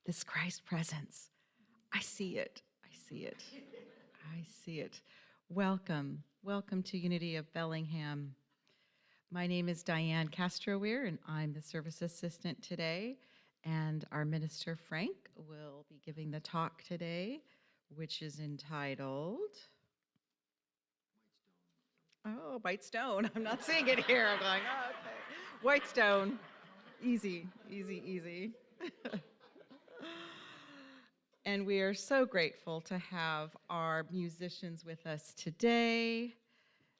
this Christ presence. I see it. I see it. I see it. Welcome. Welcome to Unity of Bellingham. My name is Dyann Castro-Wehr, and I'm the service assistant today. And our minister, Frank, will be giving the talk today, which is entitled... Oh, White Stone. I'm not seeing it here. I'm going, oh, okay. White Stone. Easy, easy, easy. And we are so grateful to have our musicians with us today.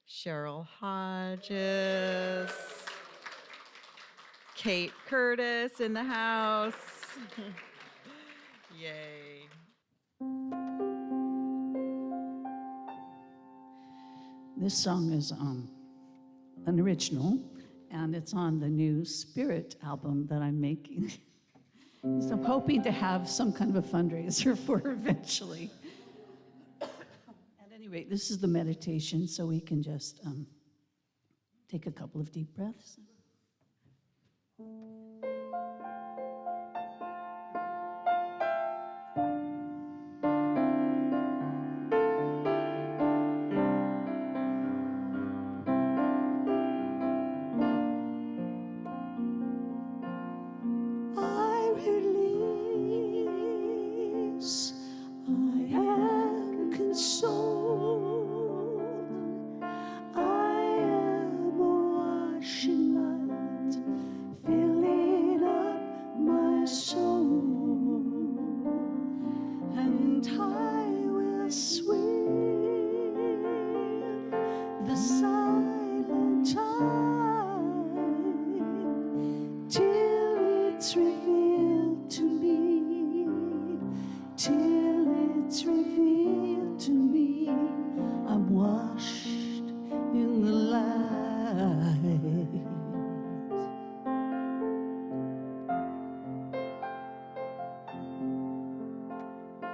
Cheryl Hodges, Kate Curtis in the house. Yay. This song is an original, and it's on the new Spirit album that I'm making. So I'm hoping to have some kind of a fundraiser for eventually. At any rate, this is the meditation, so we can just take a couple of deep breaths.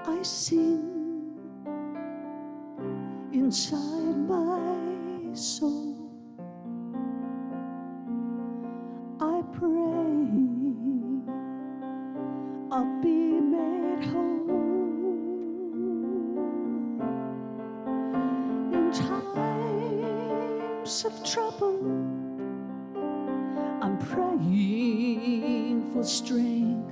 I sing inside my soul. I pray I'll be made whole. In times of trouble, I'm praying for strength.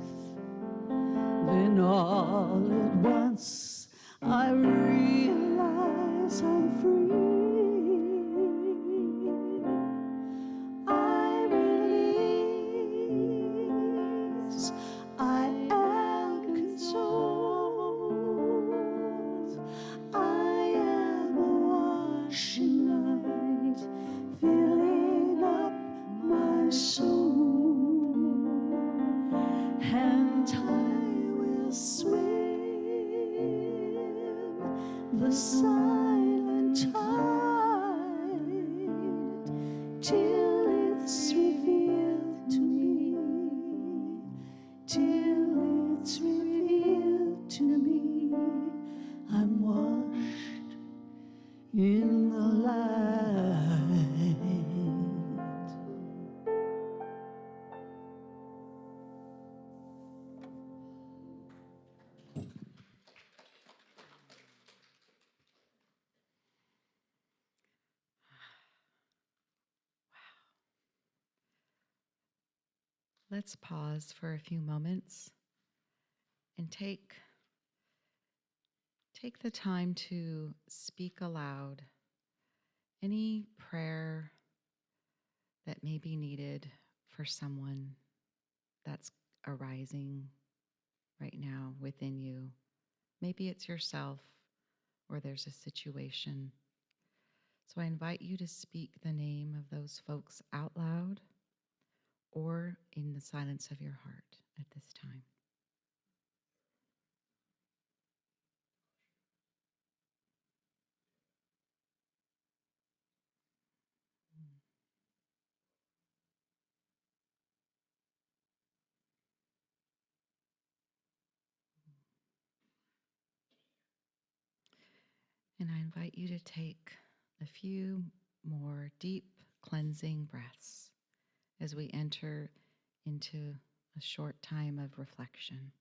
Then all at once I realize I'm free. I release, I am consoled. I am a washing light, filling up my soul. And swim the silent tide till it's revealed to me, till it's revealed to me. I'm washed in the light. Let's pause for a few moments and take the time to speak aloud any prayer that may be needed for someone that's arising right now within you. Maybe it's yourself or there's a situation. So I invite you to speak the name of those folks out loud or in the silence of your heart at this time. And I invite you to take a few more deep cleansing breaths as we enter into a short time of reflection.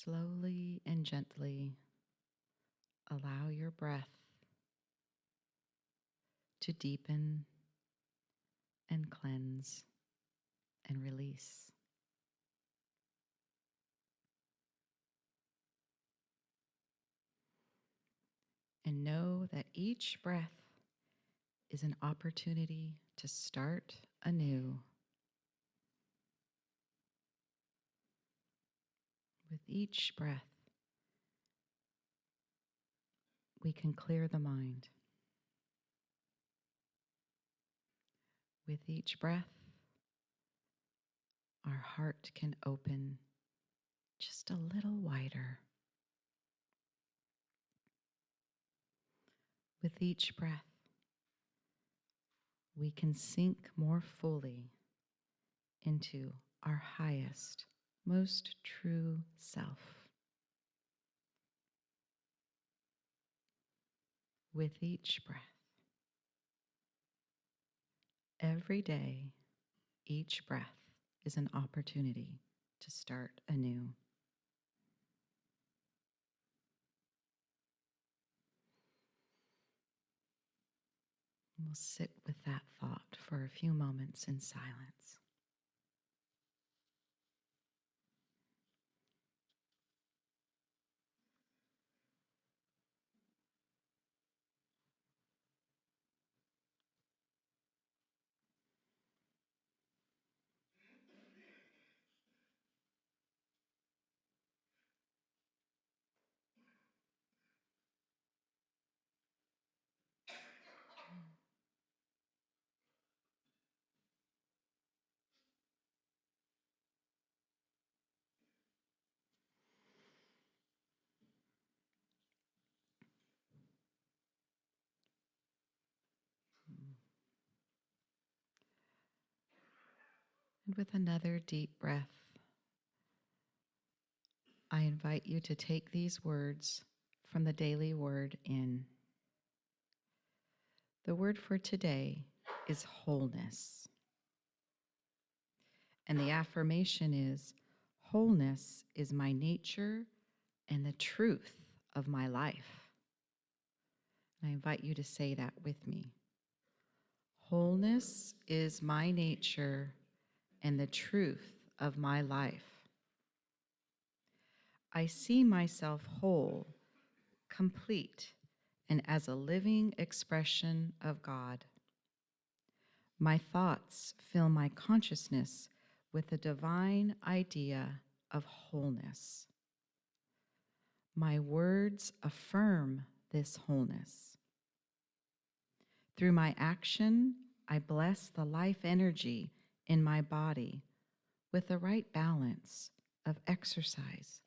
Slowly and gently allow your breath to deepen and cleanse and release. And know that each breath is an opportunity to start anew. With each breath, we can clear the mind. With each breath, our heart can open just a little wider. With each breath, we can sink more fully into our highest, most true self. With each breath, every day, each breath is an opportunity to start anew. We'll sit with that thought for a few moments in silence. And with another deep breath, I invite you to take these words from the daily word in. The word for today is wholeness. And the affirmation is, wholeness is my nature and the truth of my life. And I invite you to say that with me. Wholeness is my nature and the truth of my life. I see myself whole, complete, and as a living expression of God. My thoughts fill my consciousness with the divine idea of wholeness. My words affirm this wholeness. Through my action, I bless the life energy in my body with the right balance of exercise,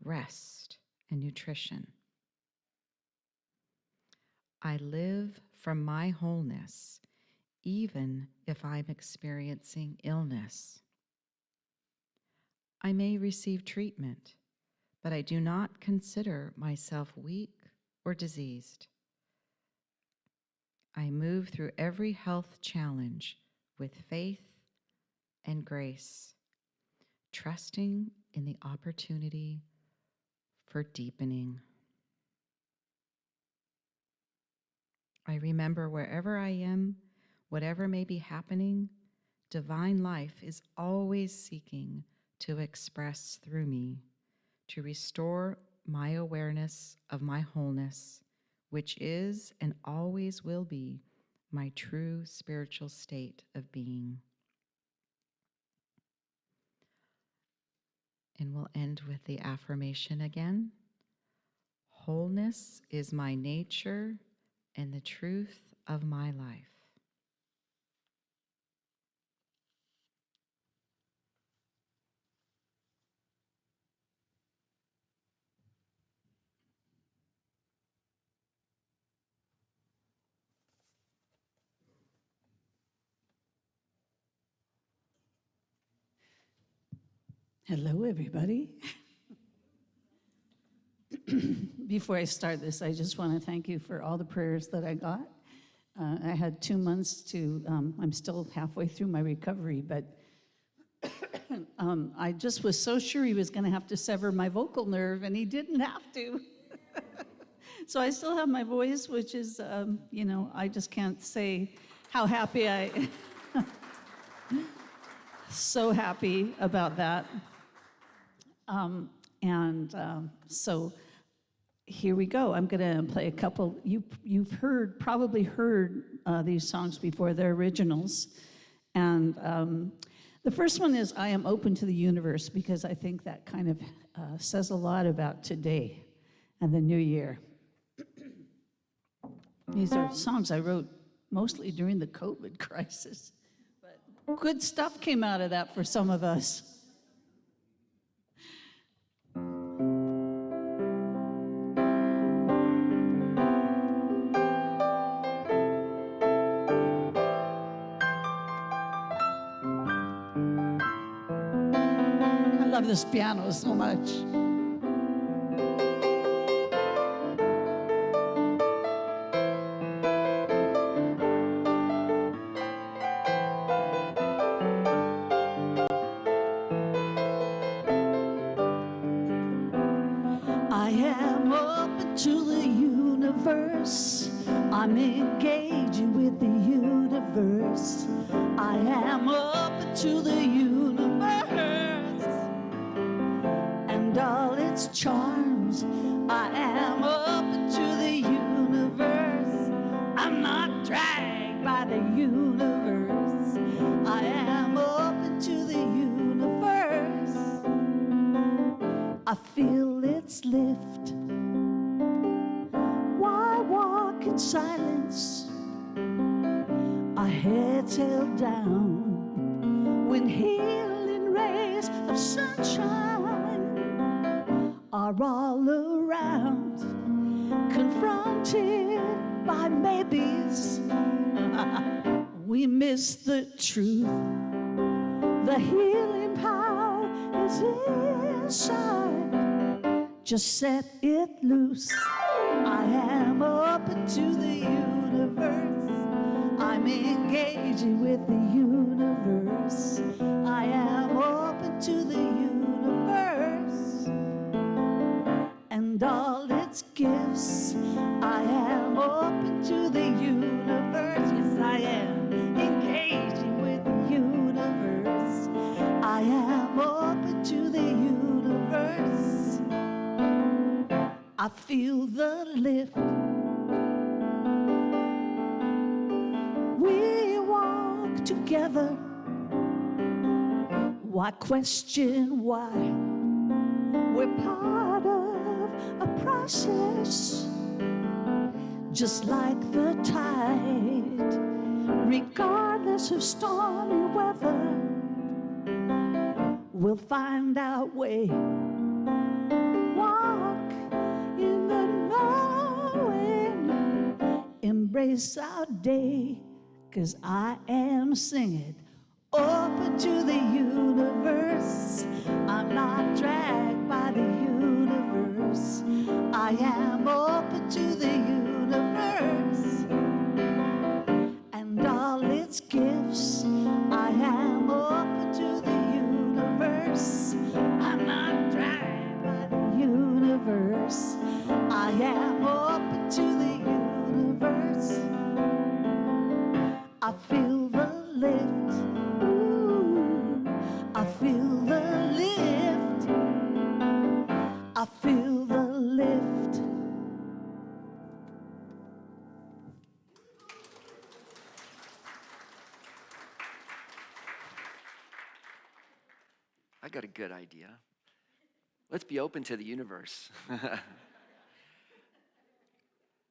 rest, and nutrition. I live from my wholeness, even if I'm experiencing illness. I may receive treatment, but I do not consider myself weak or diseased. I move through every health challenge with faith and grace, trusting in the opportunity for deepening. I remember wherever I am, whatever may be happening, divine life is always seeking to express through me, to restore my awareness of my wholeness, which is and always will be my true spiritual state of being. And we'll end with the affirmation again. Wholeness is my nature and the truth of my life. Hello, everybody. Before I start this, I just want to thank you for all the prayers that I got. I had 2 months to, I'm still halfway through my recovery, but I just was so sure he was going to have to sever my vocal nerve, and he didn't have to. So I still have my voice, which is, I just can't say how happy so happy about that. So here we go. I'm going to play a couple. You've probably heard these songs before. They're originals. And the first one is I Am Open to the Universe, because I think that kind of says a lot about today and the new year. These are songs I wrote mostly during the COVID crisis. But good stuff came out of that for some of us. I love this piano so much. I am open to the universe. I'm engaging with the universe. I am open to the universe and all its charms. I am open to the universe. I'm not dragged by the universe. I am open to the universe. I feel its lift. Why walk in silence? Our heads held down when healing rays of sunshine are all around, confronted by maybes. We miss the truth. The healing power is inside. Just set it loose. I am open to the universe. I'm engaging with the universe. I am open to the universe and all its gifts. I am open to the universe. Yes, I am engaging with the universe. I am open to the universe. I feel the lift. We walk together. Why question why? We're part of a process, just like the tide, regardless of stormy weather. We'll find our way. Walk in the knowing. Embrace our day, 'cause I am singing open to the universe. I'm not dragged by the universe. I am open to the universe and all its gifts. I am open to the universe. I'm not dragged by the universe. I am open to the universe. I feel the lift. Ooh, I feel the lift. I feel the lift. I got a good idea. Let's be open to the universe.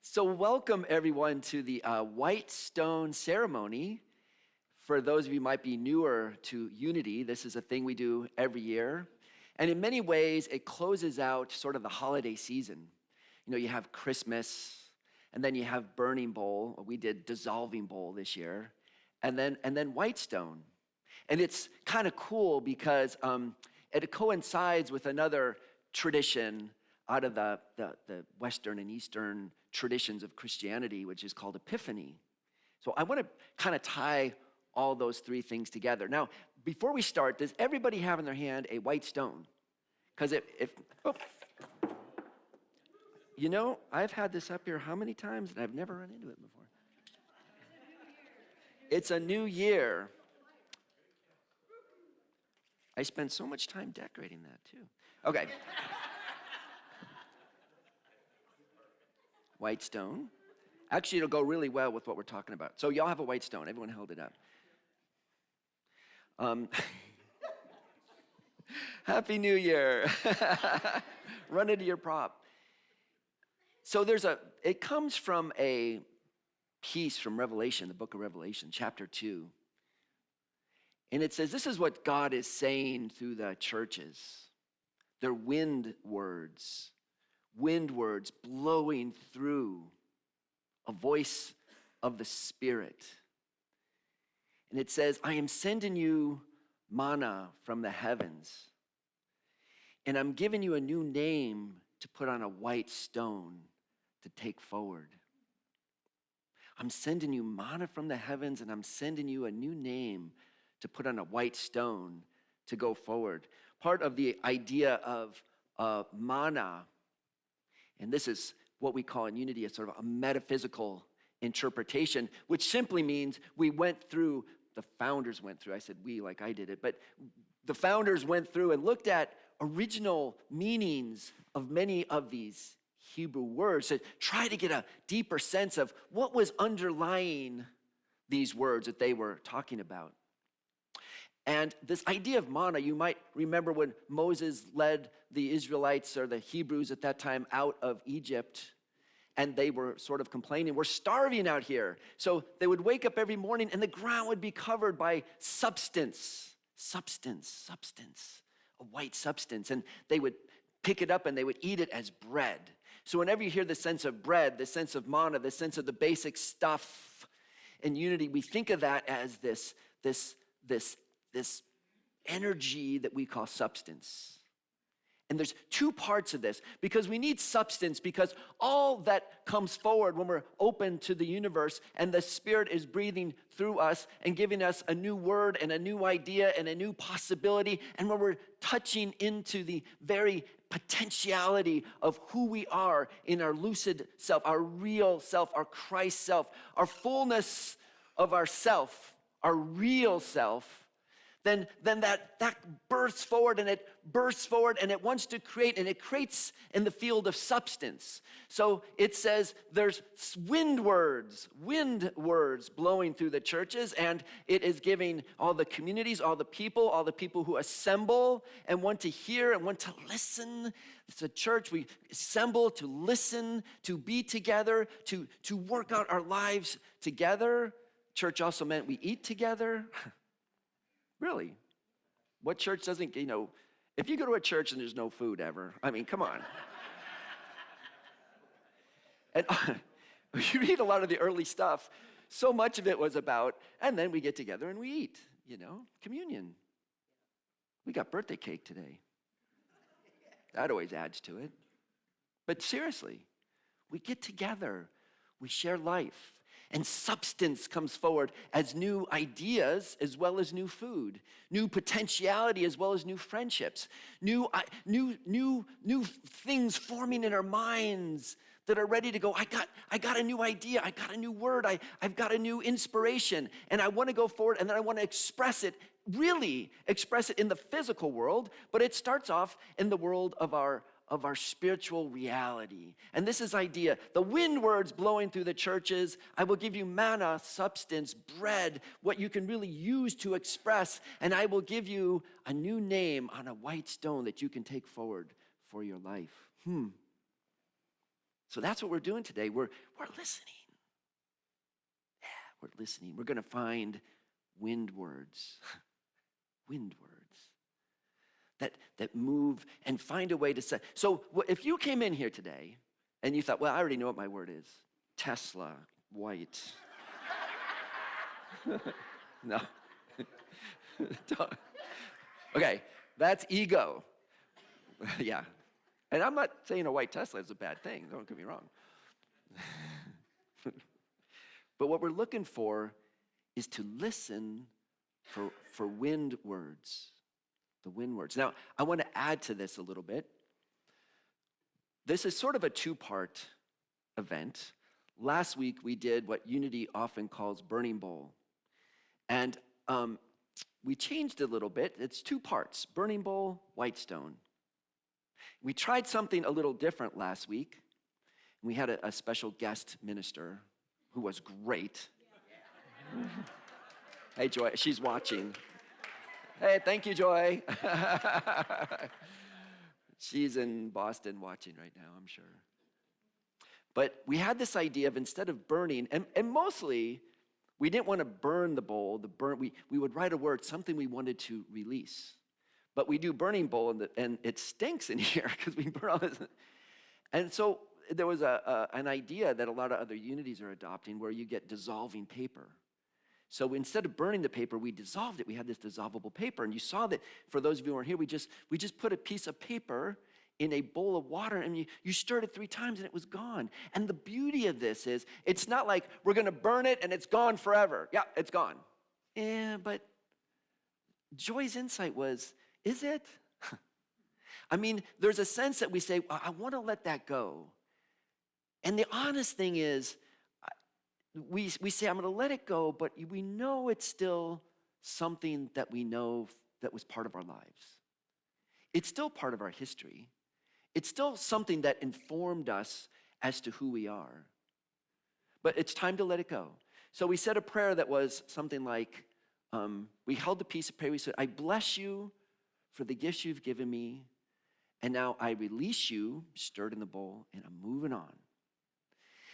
So welcome everyone to the White Stone Ceremony. For those of you who might be newer to Unity, this is a thing we do every year. And in many ways, it closes out sort of the holiday season. You know, you have Christmas, and then you have Burning Bowl. We did Dissolving Bowl this year. And then Whitestone. And it's kind of cool because it coincides with another tradition out of the Western and Eastern traditions of Christianity, which is called Epiphany. So I want to kind of tie all those three things together. Now, before we start, does everybody have in their hand a white stone? Because you know, I've had this up here how many times, and I've never run into it before. It's a new year. I spent so much time decorating that, too. Okay. White stone. Actually, it'll go really well with what we're talking about. So y'all have a white stone. Everyone held it up. Happy New Year. Run into your prop. So it comes from a piece from Revelation, the book of Revelation, chapter 2. And it says, this is what God is saying through the churches. They're wind words blowing through a voice of the Spirit. And it says, I am sending you manna from the heavens, and I'm giving you a new name to put on a white stone to take forward. I'm sending you manna from the heavens, and I'm sending you a new name to put on a white stone to go forward. Part of the idea of manna, and this is what we call in Unity a sort of a metaphysical interpretation, which simply means the founders went through, I said we like I did it, but the founders went through and looked at original meanings of many of these Hebrew words to try to get a deeper sense of what was underlying these words that they were talking about. And this idea of manna, you might remember when Moses led the Israelites or the Hebrews at that time out of Egypt, and they were sort of complaining, we're starving out here. So they would wake up every morning and the ground would be covered by substance, a white substance. And they would pick it up and they would eat it as bread. So whenever you hear the sense of bread, the sense of manna, the sense of the basic stuff in Unity, we think of that as this energy that we call substance. And there's two parts of this, because we need substance, because all that comes forward when we're open to the universe and the Spirit is breathing through us and giving us a new word and a new idea and a new possibility, and when we're touching into the very potentiality of who we are in our lucid self, our real self, our Christ self, our fullness of ourself, our real self, then that bursts forward and it bursts forward and it wants to create, and it creates in the field of substance. So it says there's wind words blowing through the churches, and it is giving all the communities, all the people who assemble and want to hear and want to listen. It's a church, we assemble to listen, to be together, to work out our lives together. Church also meant we eat together. Really? What church doesn't, if you go to a church and there's no food ever, I mean, come on. And you read a lot of the early stuff, so much of it was about, and then we get together and we eat, communion. We got birthday cake today. That always adds to it. But seriously, we get together, we share life. And substance comes forward as new ideas as well as new food, new potentiality as well as new friendships, new things forming in our minds that are ready to go. I got a new idea. I got a new word. I've got a new inspiration, and I want to go forward, and then I want to express it in the physical world, but it starts off in the world of our spiritual reality. And this is idea, the wind words blowing through the churches. I will give you manna, substance, bread, what you can really use to express, and I will give you a new name on a white stone that you can take forward for your life. So that's what we're doing today. We're listening. Yeah, we're listening. We're going to find wind words. Wind words. That move and find a way to say. So if you came in here today and you thought, well, I already know what my word is. Tesla, white. No. Okay, that's ego. Yeah. And I'm not saying a white Tesla is a bad thing. Don't get me wrong. But what we're looking for is to listen for wind words, the wind words. Now, I want to add to this a little bit. This is sort of a two-part event. Last week, we did what Unity often calls Burning Bowl. And we changed it a little bit. It's two parts, Burning Bowl, Whitestone. We tried something a little different last week. We had a special guest minister who was great. Hey, Joy, she's watching. Hey, thank you, Joy. She's in Boston watching right now, I'm sure. But we had this idea of instead of burning, and mostly we didn't want to burn the bowl. We would write a word, something we wanted to release. But we do burning bowl, and it stinks in here because we burn all this. And so there was an idea that a lot of other unities are adopting where you get dissolving paper. So instead of burning the paper, we dissolved it. We had this dissolvable paper. And you saw that, for those of you who weren't here, we just put a piece of paper in a bowl of water, and you stirred it 3 times, and it was gone. And the beauty of this is, it's not like we're going to burn it, and it's gone forever. Yeah, it's gone. But Joy's insight was, is it? I mean, there's a sense that we say, I want to let that go. And the honest thing is, we say, I'm going to let it go, but we know it's still something that we know that was part of our lives. It's still part of our history. It's still something that informed us as to who we are. But it's time to let it go. So we said a prayer that was something like, we held the piece of paper, we said, I bless you for the gifts you've given me, and now I release you, stirred in the bowl, and I'm moving on.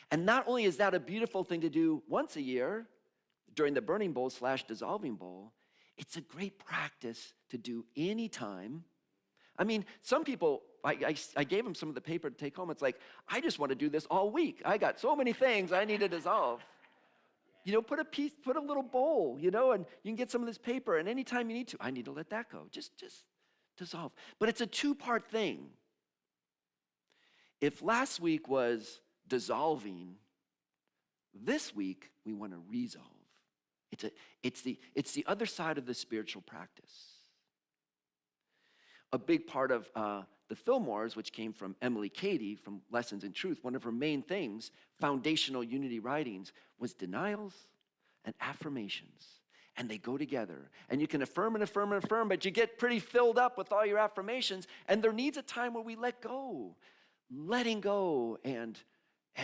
And not only is that a beautiful thing to do once a year during the burning bowl / dissolving bowl, it's a great practice to do anytime. I mean, some people, I gave them some of the paper to take home. It's like, I just want to do this all week. I got so many things I need to dissolve. Put a little bowl, and you can get some of this paper, and anytime you need to, I need to let that go. Just dissolve. But it's a 2-part thing. If last week was dissolving, this week we want to resolve. It's the other side of the spiritual practice. A big part of the Fillmores, which came from Emily Cady from Lessons in Truth, one of her main things, foundational unity writings, was denials and affirmations. And they go together. And you can affirm and affirm and affirm, but you get pretty filled up with all your affirmations. And there needs a time where we let go. Letting go and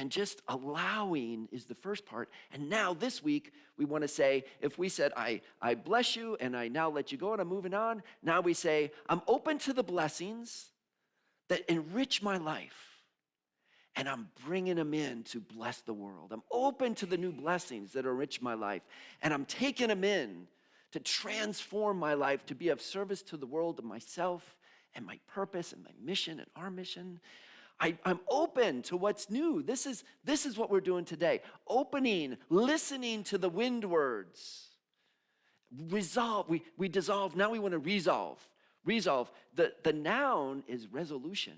just allowing is the first part. And now this week, we want to say, if we said, I bless you, and I now let you go, and I'm moving on. Now we say, I'm open to the blessings that enrich my life, and I'm bringing them in to bless the world. I'm open to the new blessings that enrich my life, and I'm taking them in to transform my life, to be of service to the world, and myself, and my purpose, and my mission, and our mission. I'm open to what's new. This is what we're doing today. Opening, listening to the wind words. Resolve, we dissolve, now we want to resolve. Resolve, the noun is resolution.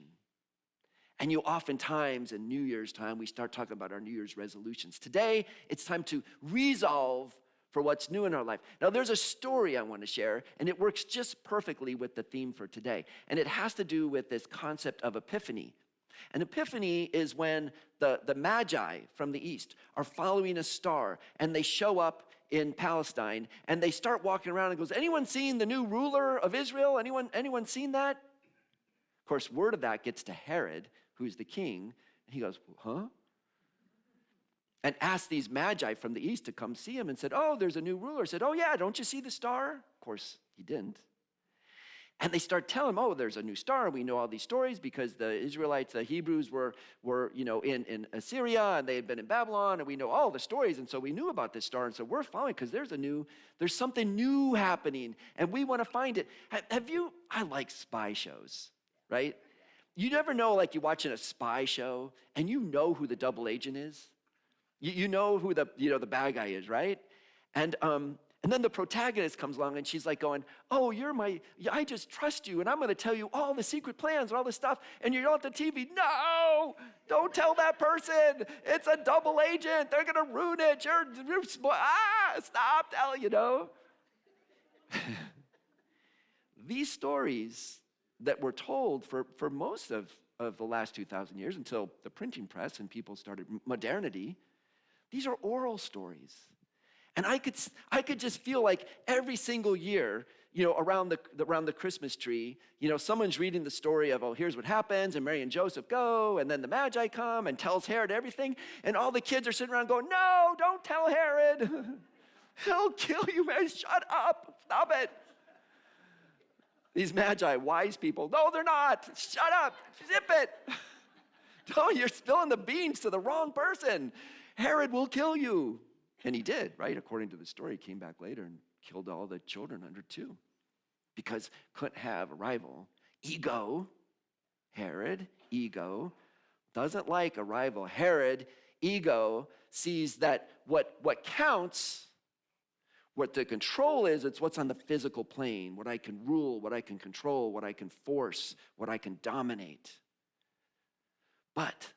And oftentimes in New Year's time, we start talking about our New Year's resolutions. Today, it's time to resolve for what's new in our life. Now, there's a story I want to share, and it works just perfectly with the theme for today. And it has to do with this concept of epiphany. An epiphany is when the Magi from the east are following a star, and they show up in Palestine, and they start walking around and goes, anyone seen the new ruler of Israel? Anyone seen that? Of course, word of that gets to Herod, who's the king, and he goes, huh? And asked these Magi from the east to come see him and said, oh, there's a new ruler. Said, oh yeah, don't you see the star? Of course, he didn't. And they start telling him, oh, there's a new star. We know all these stories because the Israelites, the Hebrews were in Assyria, and they had been in Babylon, and we know all the stories. And so we knew about this star. And so we're following because there's something new happening, and we want to find it. I like spy shows, right? You never know, like you're watching a spy show, and you know who the double agent is. You know who the bad guy is, right? And then the protagonist comes along, and she's like going, oh, I just trust you, and I'm going to tell you all the secret plans and all this stuff, and you're on the TV. No, don't tell that person. It's a double agent. They're going to ruin it. Stop telling, These stories that were told for most of the last 2,000 years until the printing press and people started modernity, these are oral stories. And I could just feel like every single year, around the Christmas tree, someone's reading the story of, oh, here's what happens, and Mary and Joseph go, and then the Magi come and tells Herod everything, and all the kids are sitting around going, no, don't tell Herod. He'll kill you, man. Shut up. Stop it. These Magi, wise people, no, they're not. Shut up. Zip it. No, you're spilling the beans to the wrong person. Herod will kill you. And he did, right? According to the story, he came back later and killed all the children under 2 because couldn't have a rival. Ego, Herod, ego, doesn't like a rival. Herod, ego, sees that what counts, what the control is, it's what's on the physical plane, what I can rule, what I can control, what I can force, what I can dominate. But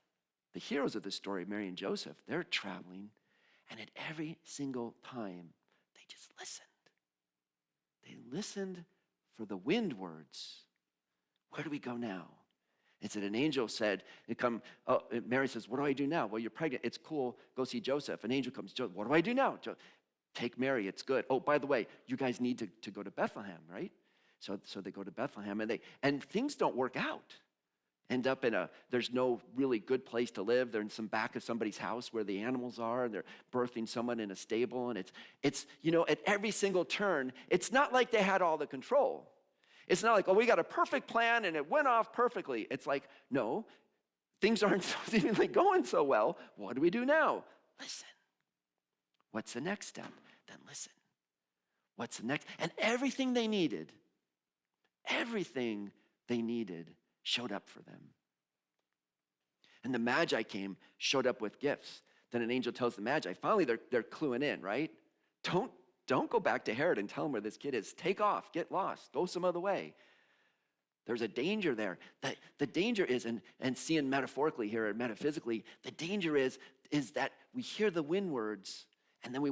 the heroes of the story, Mary and Joseph, they're traveling, and at every single time, they just listened. They listened for the wind words. Where do we go now? It's that an angel said, Mary says, what do I do now? Well, you're pregnant. It's cool. Go see Joseph. An angel comes, what do I do now? Take Mary. It's good. Oh, by the way, you guys need to go to Bethlehem, right? So they go to Bethlehem, and things don't work out. End up there's no really good place to live. They're in some back of somebody's house where the animals are, and they're birthing someone in a stable, and it's at every single turn, it's not like they had all the control. It's not like, oh, we got a perfect plan and it went off perfectly. It's like, no, things aren't seemingly going so well. What do we do now? Listen. What's the next step? Then listen. What's the next? And everything they needed showed up for them. And the Magi showed up with gifts. Then an angel tells the Magi, finally they're cluing in, right? Don't go back to Herod and tell him where this kid is. Take off, get lost, go some other way. There's a danger there. The danger is, and seeing metaphorically here and metaphysically, the danger is that we hear the wind words, and then we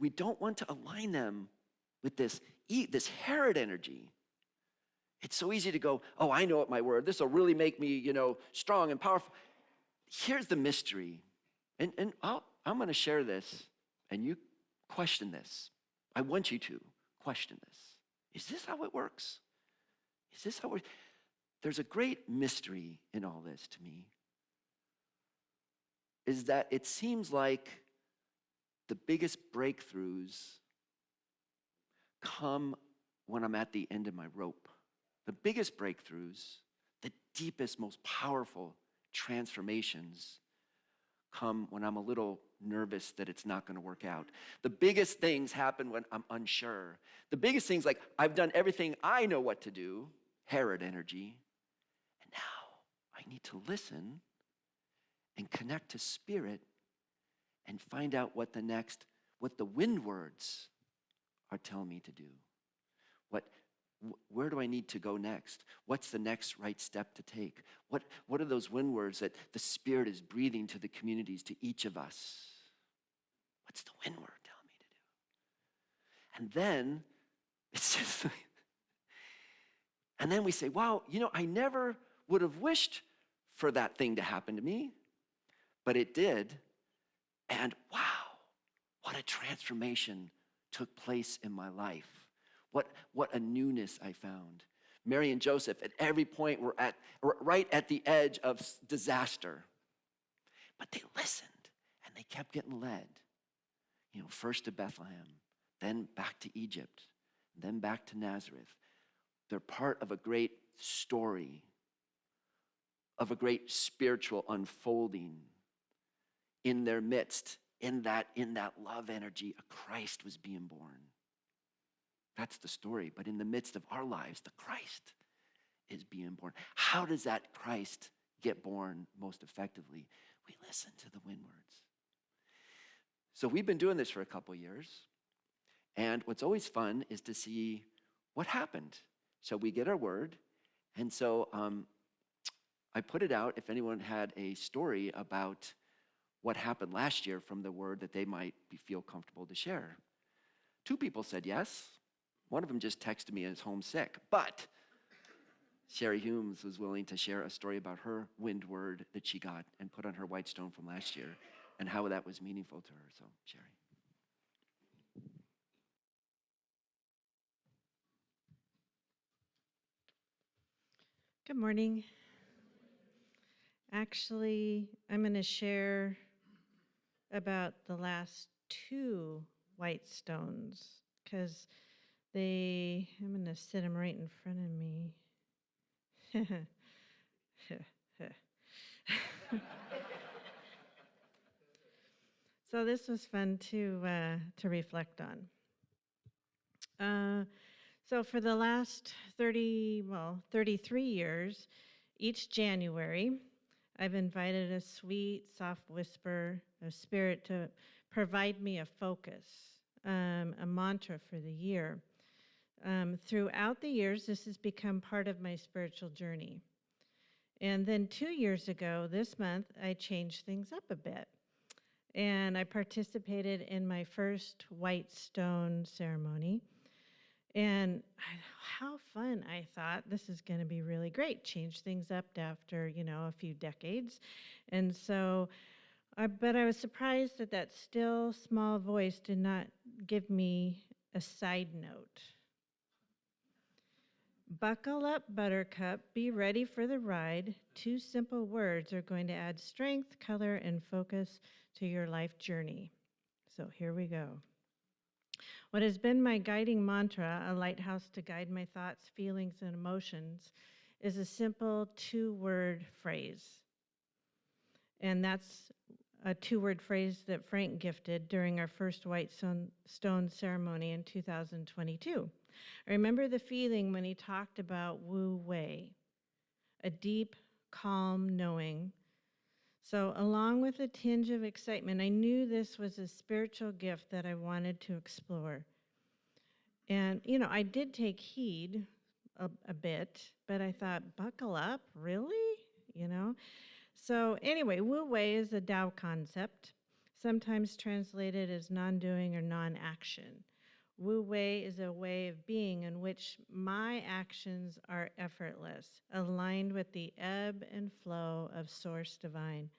don't want to align them with this Herod energy. It's so easy to go, oh, I know it, my word. This will really make me, strong and powerful. Here's the mystery. And I'm going to share this, and you question this. I want you to question this. Is this how it works? Is this how There's a great mystery in all this to me. Is that it seems like the biggest breakthroughs come when I'm at the end of my rope. The biggest breakthroughs, the deepest, most powerful transformations come when I'm a little nervous that it's not going to work out. The biggest things happen when I'm unsure. The biggest things, like I've done everything I know what to do, Herod energy, and now I need to listen and connect to spirit and find out what the wind words are telling me to do. Where do I need to go next? What's the next right step to take? What are those wind words that the Spirit is breathing to the communities, to each of us? What's the wind word telling me to do? And then it's just, and then we say, wow, I never would have wished for that thing to happen to me, but it did. And wow, what a transformation took place in my life. What a newness I found. Mary and Joseph, at every point, were right at the edge of disaster. But they listened, and they kept getting led. First to Bethlehem, then back to Egypt, then back to Nazareth. They're part of a great story, of a great spiritual unfolding. In their midst, in that love energy, a Christ was being born. That's the story. But in the midst of our lives, the Christ is being born. How does that Christ get born most effectively? We listen to the wind words. So we've been doing this for a couple years. And what's always fun is to see what happened. So we get our word. And so I put it out if anyone had a story about what happened last year from the word that they might feel comfortable to share. 2 people said yes. One of them just texted me and is homesick. But Sherry Humes was willing to share a story about her wind word that she got and put on her white stone from last year and how that was meaningful to her. So, Sherry. Good morning. Actually, I'm going to share about the last two white stones because I'm going to sit them right in front of me. So this was fun to reflect on. So for the last 33 years, each January, I've invited a sweet, soft whisper of spirit to provide me a focus, a mantra for the year. Throughout the years, this has become part of my spiritual journey. And then 2 years ago, this month, I changed things up a bit. And I participated in my first white stone ceremony. And how fun, I thought. This is going to be really great. Change things up after, a few decades. And so, but I was surprised that that still small voice did not give me a side note. Buckle up, buttercup, be ready for the ride. 2 simple words are going to add strength, color, and focus to your life journey. So here we go. What has been my guiding mantra, a lighthouse to guide my thoughts, feelings, and emotions, is a simple 2-word phrase. And that's a 2-word phrase that Frank gifted during our first white stone ceremony in 2022. I remember the feeling when he talked about Wu Wei, a deep, calm knowing. So along with a tinge of excitement, I knew this was a spiritual gift that I wanted to explore. And, I did take heed a bit, but I thought, buckle up, really? So anyway, Wu Wei is a Tao concept, sometimes translated as non-doing or non-action. Wu Wei is a way of being in which my actions are effortless, aligned with the ebb and flow of Source Divine.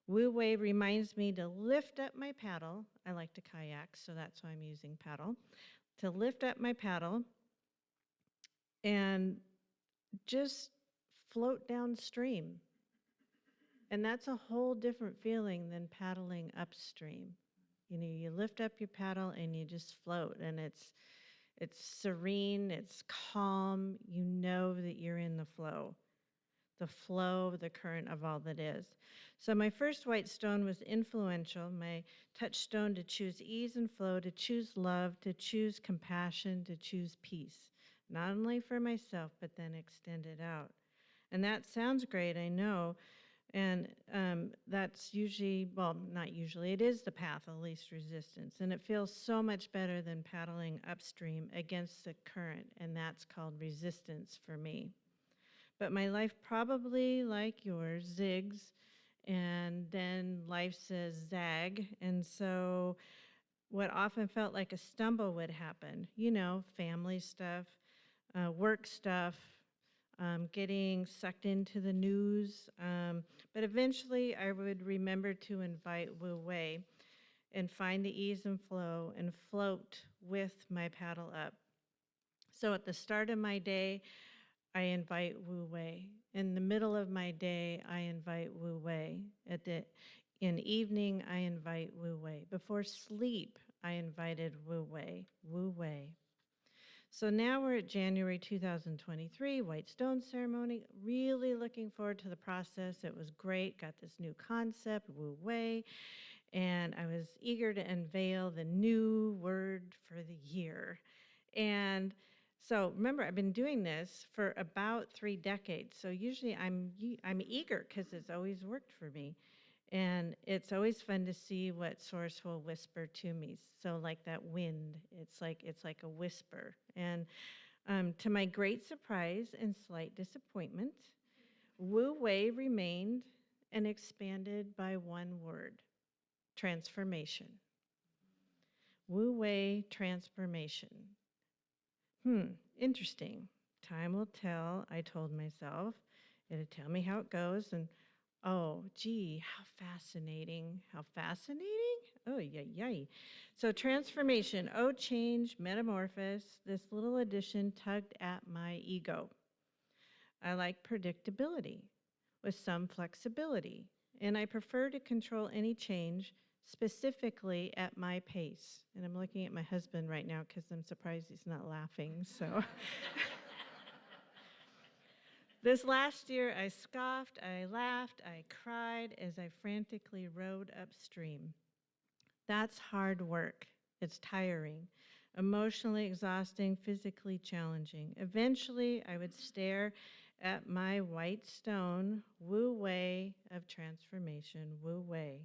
Wu Wei reminds me to lift up my paddle. I like to kayak, so that's why I'm using paddle. To lift up my paddle and just float downstream. And that's a whole different feeling than paddling upstream. You lift up your paddle and you just float, and it's serene, it's calm. You know that you're in the flow of the current of all that is. So my first white stone was influential, my touchstone to choose ease and flow, to choose love, to choose compassion, to choose peace, not only for myself, but then extend it out. And that sounds great, I know. And that's usually, well, not usually, it is the path of least resistance. And it feels so much better than paddling upstream against the current. And that's called resistance for me. But my life, probably like yours, zigs, and then life says zag. And so what often felt like a stumble would happen, family stuff, work stuff, getting sucked into the news. But eventually I would remember to invite Wu Wei and find the ease and flow and float with my paddle up. So at the start of my day, I invite Wu Wei. In the middle of my day, I invite Wu Wei. In evening, I invite Wu Wei. Before sleep, I invited Wu Wei. Wu Wei. So now we're at January 2023, White Stone Ceremony. Really looking forward to the process. It was great. Got this new concept, Wu Wei. And I was eager to unveil the new word for the year. And so remember, I've been doing this for about 3 decades. So usually I'm eager because it's always worked for me. And it's always fun to see what Source will whisper to me. So like that wind, it's like a whisper. And to my great surprise and slight disappointment, Wu Wei remained and expanded by 1 word: transformation. Wu Wei transformation. Interesting. Time will tell, I told myself. It'll tell me how it goes. And oh, gee, how fascinating. How fascinating? Oh, yay, yay. So, transformation, oh, change, metamorphosis. This little addition tugged at my ego. I like predictability with some flexibility, and I prefer to control any change specifically at my pace. And I'm looking at my husband right now because I'm surprised he's not laughing. So, this last year, I scoffed, I laughed, I cried as I frantically rowed upstream. That's hard work. It's tiring, emotionally exhausting, physically challenging. Eventually, I would stare at my white stone, Wu Wei of transformation, Wu Wei.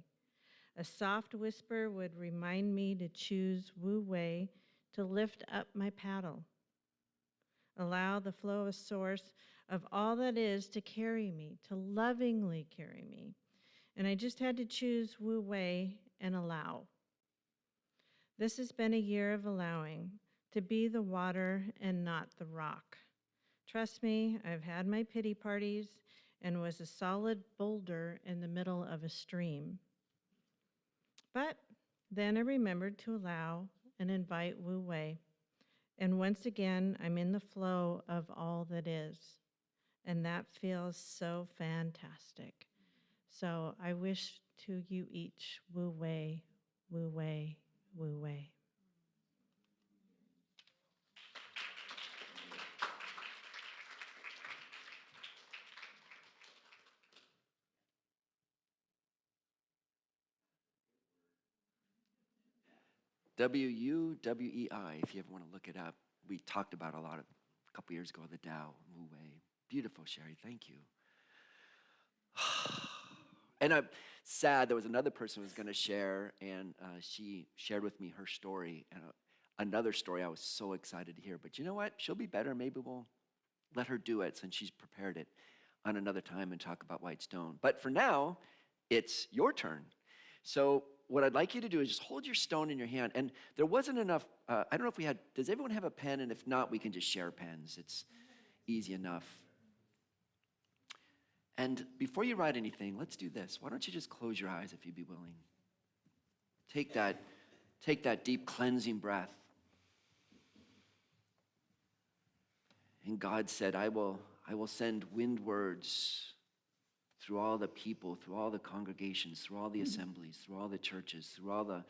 A soft whisper would remind me to choose Wu Wei, to lift up my paddle. Allow the flow of source of all that is to carry me, to lovingly carry me. And I just had to choose Wu Wei and allow. This has been a year of allowing to be the water and not the rock. Trust me, I've had my pity parties and was a solid boulder in the middle of a stream. But then I remembered to allow and invite Wu Wei. And once again, I'm in the flow of all that is. And that feels so fantastic. So I wish to you each Wu Wei, Wu Wei, Wu Wei. Wuwei, if you ever want to look it up. We talked about a couple years ago, the Tao, Wu Wei. Beautiful, Sherry, thank you. And I'm sad there was another person who was going to share, and she shared with me her story, and another story I was so excited to hear. But you know what? She'll be better. Maybe we'll let her do it since she's prepared it on another time and talk about white stone. But for now, it's your turn. So what I'd like you to do is just hold your stone in your hand. And there wasn't enough, I don't know if we had, does everyone have a pen? And if not, we can just share pens. It's easy enough. And before you write anything, let's do this. Why don't you just close your eyes if you'd be willing? Take that deep cleansing breath. And God said, I will send wind words through all the people, through all the congregations, through all the assemblies, through all the churches, through all the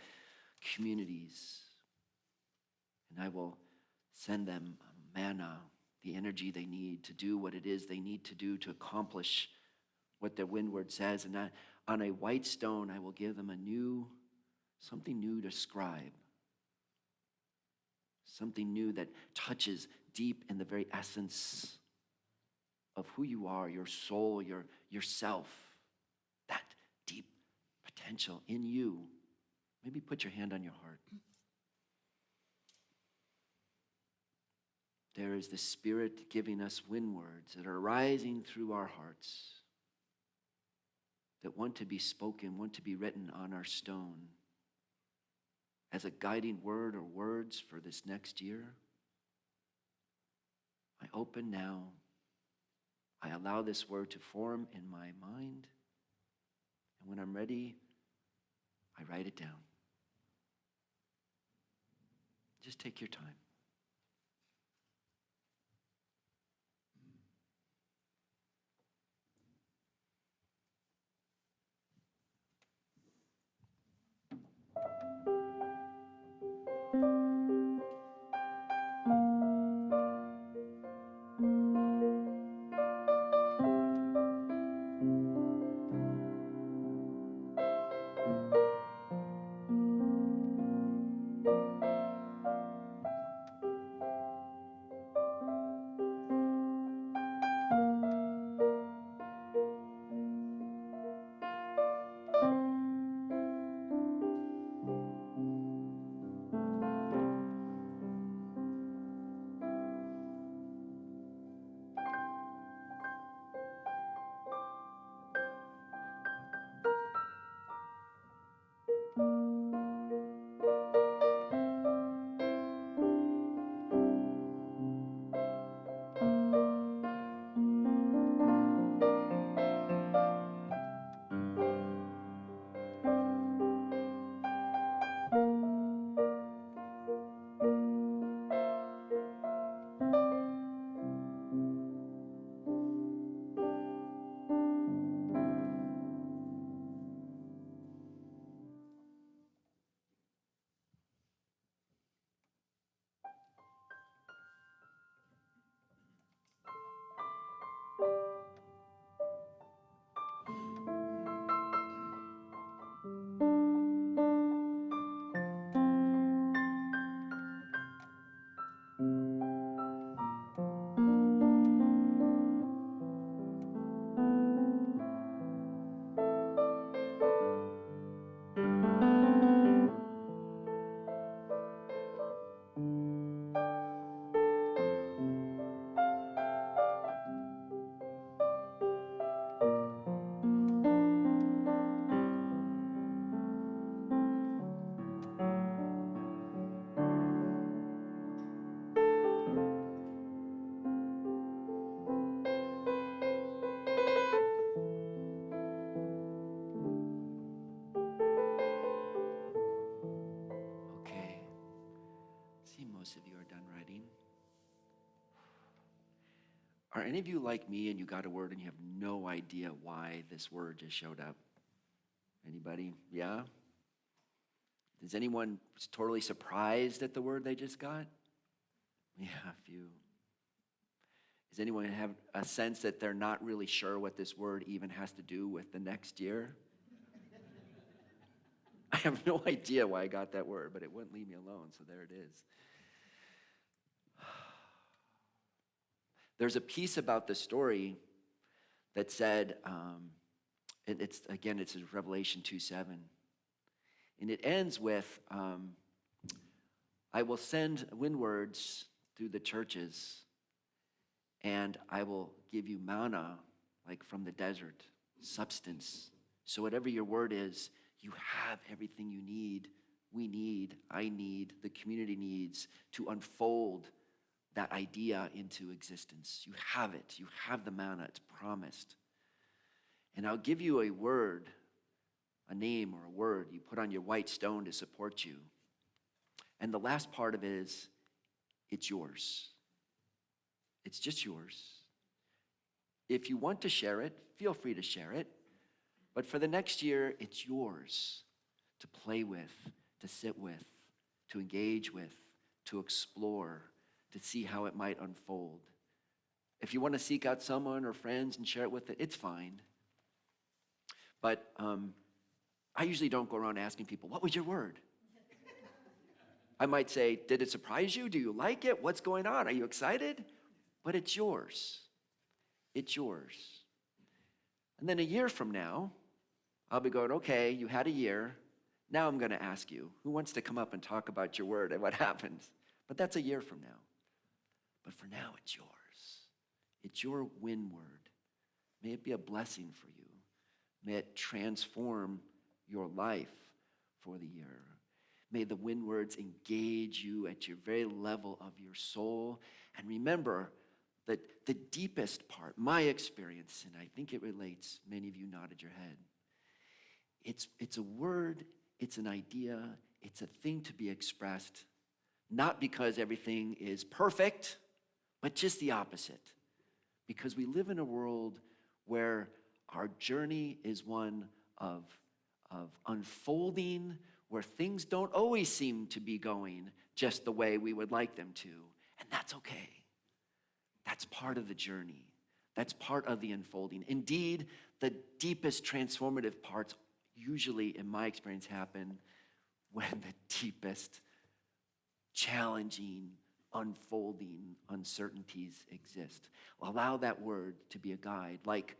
communities. And I will send them manna, the energy they need to do what it is they need to do to accomplish what their wind word says. And on a white stone, I will give them something new to scribe. Something new that touches deep in the very essence of who you are, your soul, yourself, that deep potential in you. Maybe put your hand on your heart. There is the Spirit giving us wind words that are rising through our hearts, that want to be spoken, want to be written on our stone as a guiding word or words for this next year. I open now. I allow this word to form in my mind. And when I'm ready, I write it down. Just take your time. See, most of you are done writing. Are any of you like me and you got a word and you have no idea why this word just showed up? Anybody? Yeah? Is anyone totally surprised at the word they just got? Yeah, a few. Does anyone have a sense that they're not really sure what this word even has to do with the next year? I have no idea why I got that word, but it wouldn't leave me alone, so there it is. There's a piece about the story that said, it's in Revelation 2:7. And it ends with, I will send windwards through the churches, and I will give you manna, like from the desert, substance. So whatever your word is, you have everything you need, we need, I need, the community needs to unfold that idea into existence. You have it. You have the manna. It's promised. And I'll give you a word, a name or a word you put on your white stone to support you. And the last part of it is, it's yours. It's just yours. If you want to share it, feel free to share it. But for the next year, it's yours to play with, to sit with, to engage with, to explore, to see how it might unfold. If you want to seek out someone or friends and share it with it, it's fine. But I usually don't go around asking people, what was your word? I might say, did it surprise you? Do you like it? What's going on? Are you excited? But it's yours. It's yours. And then a year from now, I'll be going, okay, you had a year. Now I'm going to ask you, who wants to come up and talk about your word and what happens? But that's a year from now. But for now, it's yours. It's your win word. May it be a blessing for you. May it transform your life for the year. May the win words engage you at your very level of your soul. And remember that the deepest part, my experience, and I think it relates, many of you nodded your head, it's a word, it's an idea, it's a thing to be expressed, not because everything is perfect, but just the opposite. Because we live in a world where our journey is one of unfolding, where things don't always seem to be going just the way we would like them to. And that's okay. That's part of the journey. That's part of the unfolding. Indeed, the deepest transformative parts usually, in my experience, happen when the deepest challenging, unfolding uncertainties exist. Allow that word to be a guide. Like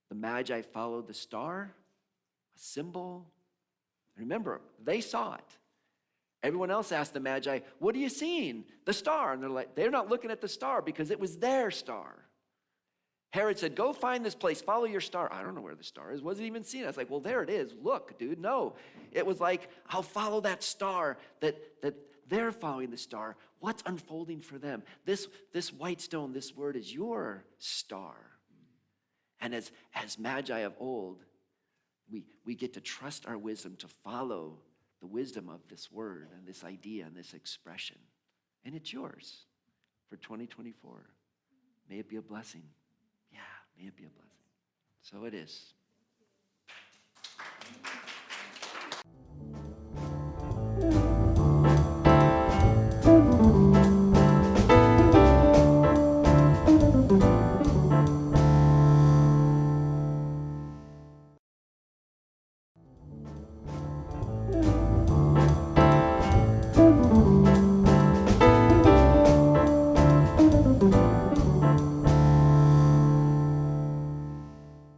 the Magi followed the star, a symbol. Remember, they saw it. Everyone else asked the Magi, what are you seeing? The star. And they're not looking at the star because it was their star. Herod said, go find this place, follow your star. I don't know where the star is. Wasn't even seen. I was like, well, there it is. Look, dude, no. It was like, I'll follow that star, that they're following the star. What's unfolding for them? This white stone, this word is your star. And as Magi of old, we get to trust our wisdom to follow the wisdom of this word and this idea and this expression. And it's yours for 2024. May it be a blessing. Yeah, may it be a blessing. So it is.